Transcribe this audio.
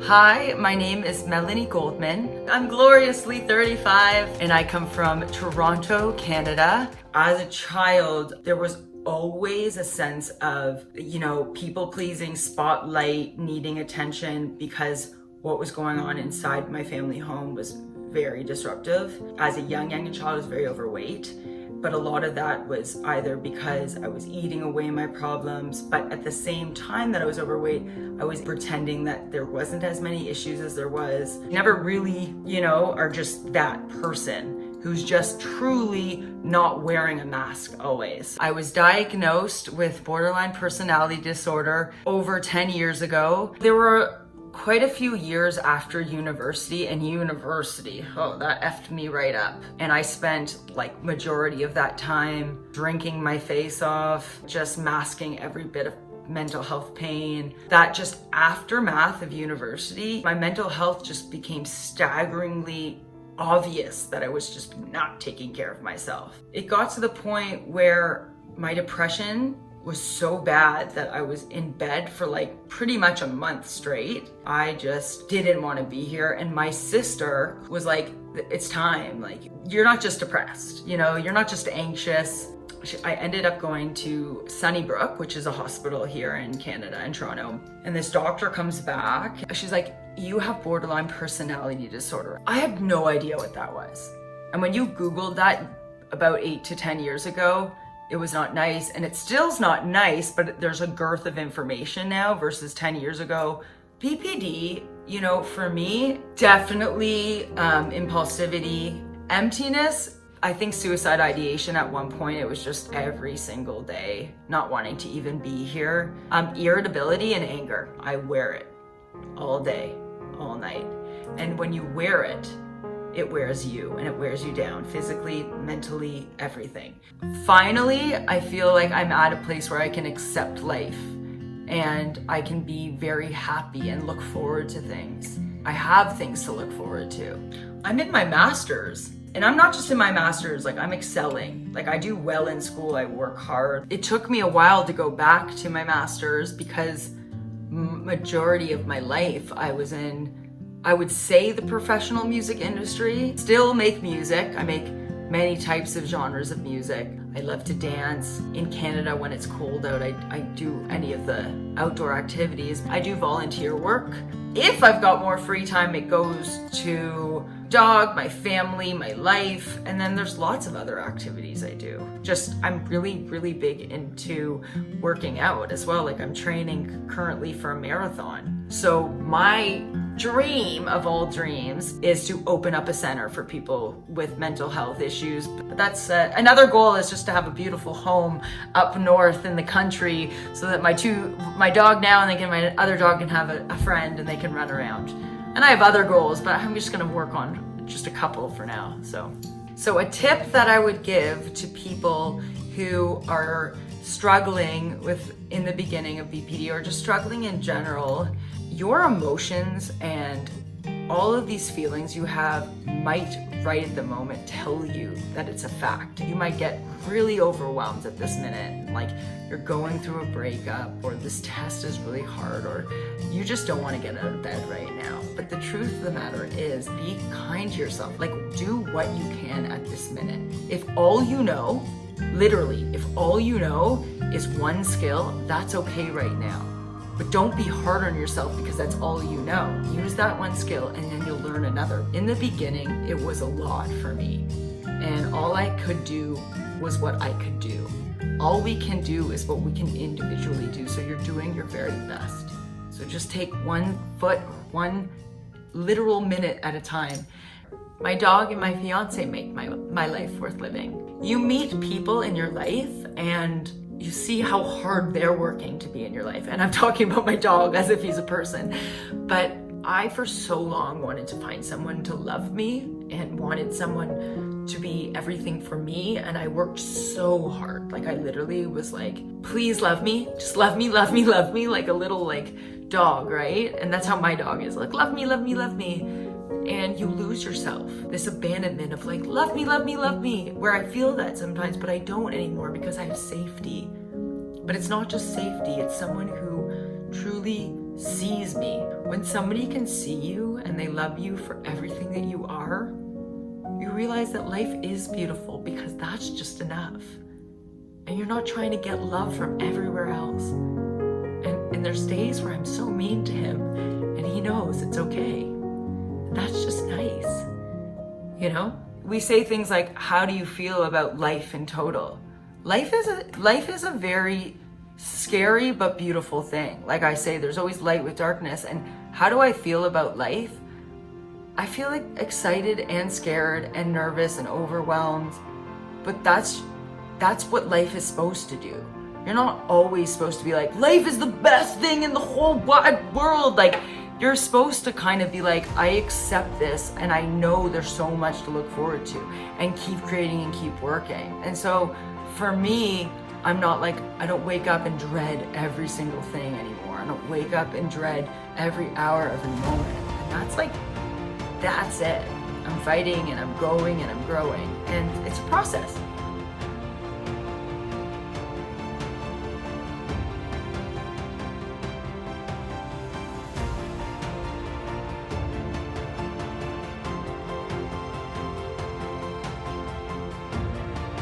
Hi, my name is Melanie Goldman. I'm gloriously 35 and I come from Toronto, Canada. As a child, there was always a sense of, people pleasing, spotlight, needing attention because what was going on inside my family home was very disruptive. As a young child, I was very overweight. But a lot of that was either because I was eating away my problems, but at the same time that I was overweight, I was pretending that there wasn't as many issues as there was. You never really, are just that person who's just truly not wearing a mask always. I was diagnosed with borderline personality disorder over 10 years ago. There were quite a few years after university, that effed me right up. And I spent majority of that time drinking my face off, just masking every bit of mental health pain. That just aftermath of university, my mental health just became staggeringly obvious that I was just not taking care of myself. It got to the point where my depression was so bad that I was in bed for pretty much a month straight. I just didn't want to be here. And my sister was like, it's time. You're not just depressed, you're not just anxious. I ended up going to Sunnybrook, which is a hospital here in Canada, in Toronto. And this doctor comes back. She's like, you have borderline personality disorder. I had no idea what that was. And when you Googled that about 8 to 10 years ago, it was not nice, and it still's not nice, but there's a girth of information now versus 10 years ago. BPD, for me, definitely impulsivity, emptiness. I think suicide ideation at one point, it was just every single day, not wanting to even be here. Irritability and anger, I wear it all day, all night. And when you wear it, it wears you and it wears you down physically, mentally, everything. Finally, I feel like I'm at a place where I can accept life and I can be very happy and look forward to things. I have things to look forward to. I'm in my master's, and I'm not just in my master's, I'm excelling. I do well in school, I work hard. It took me a while to go back to my master's because majority of my life I was in, I would say, the professional music industry. Still make music. I make many types of genres of music. I love to dance. In Canada, when it's cold out, I do any of the outdoor activities. I do volunteer work. If I've got more free time, it goes to dog, my family, my life, and then there's lots of other activities I do. I'm really, really big into working out as well. I'm training currently for a marathon. So my dream of all dreams is to open up a center for people with mental health issues. But that's another goal, is just to have a beautiful home up north in the country so that my dog now and my other dog can have a friend and they can run around. And I have other goals, but I'm just going to work on just a couple for now. So a tip that I would give to people who are struggling in the beginning of BPD or just struggling in general, your emotions and all of these feelings you have might right at the moment tell you that it's a fact. You might get really overwhelmed at this minute, you're going through a breakup, or this test is really hard, or you just don't want to get out of bed right now. But the truth of the matter is, be kind to yourself. Do what you can at this minute. If all you know, literally, if all you know is one skill, that's okay right now. But don't be hard on yourself because that's all you know. Use that one skill and then you'll learn another. In the beginning, it was a lot for me. And all I could do was what I could do. All we can do is what we can individually do. So you're doing your very best. So just take one literal minute at a time. My dog and my fiance make my life worth living. You meet people in your life and you see how hard they're working to be in your life. And I'm talking about my dog as if he's a person. But I, for so long, wanted to find someone to love me and wanted someone to be everything for me. And I worked so hard. I literally was please love me. Just love me, love me, love me, like a little dog, right? And that's how my dog is. Love me, love me, love me. And you lose yourself. This abandonment of love me, love me, love me, where I feel that sometimes, but I don't anymore because I have safety. But it's not just safety, it's someone who truly sees me. When somebody can see you and they love you for everything that you are, you realize that life is beautiful because that's just enough. And you're not trying to get love from everywhere else. And there's days where I'm so mean to him and he knows it's okay. That's just nice. You know? We say things like, how do you feel about life in total? Life is a very scary but beautiful thing. Like I say, there's always light with darkness. And how do I feel about life? I feel like excited and scared and nervous and overwhelmed. But that's what life is supposed to do. You're not always supposed to be like, life is the best thing in the whole wide world. Like, you're supposed to kind of be like, I accept this and I know there's so much to look forward to, and keep creating and keep working. And so for me, I'm not like, I don't wake up and dread every single thing anymore. I don't wake up and dread every hour of the moment. And that's it. I'm fighting and I'm going and I'm growing. And it's a process.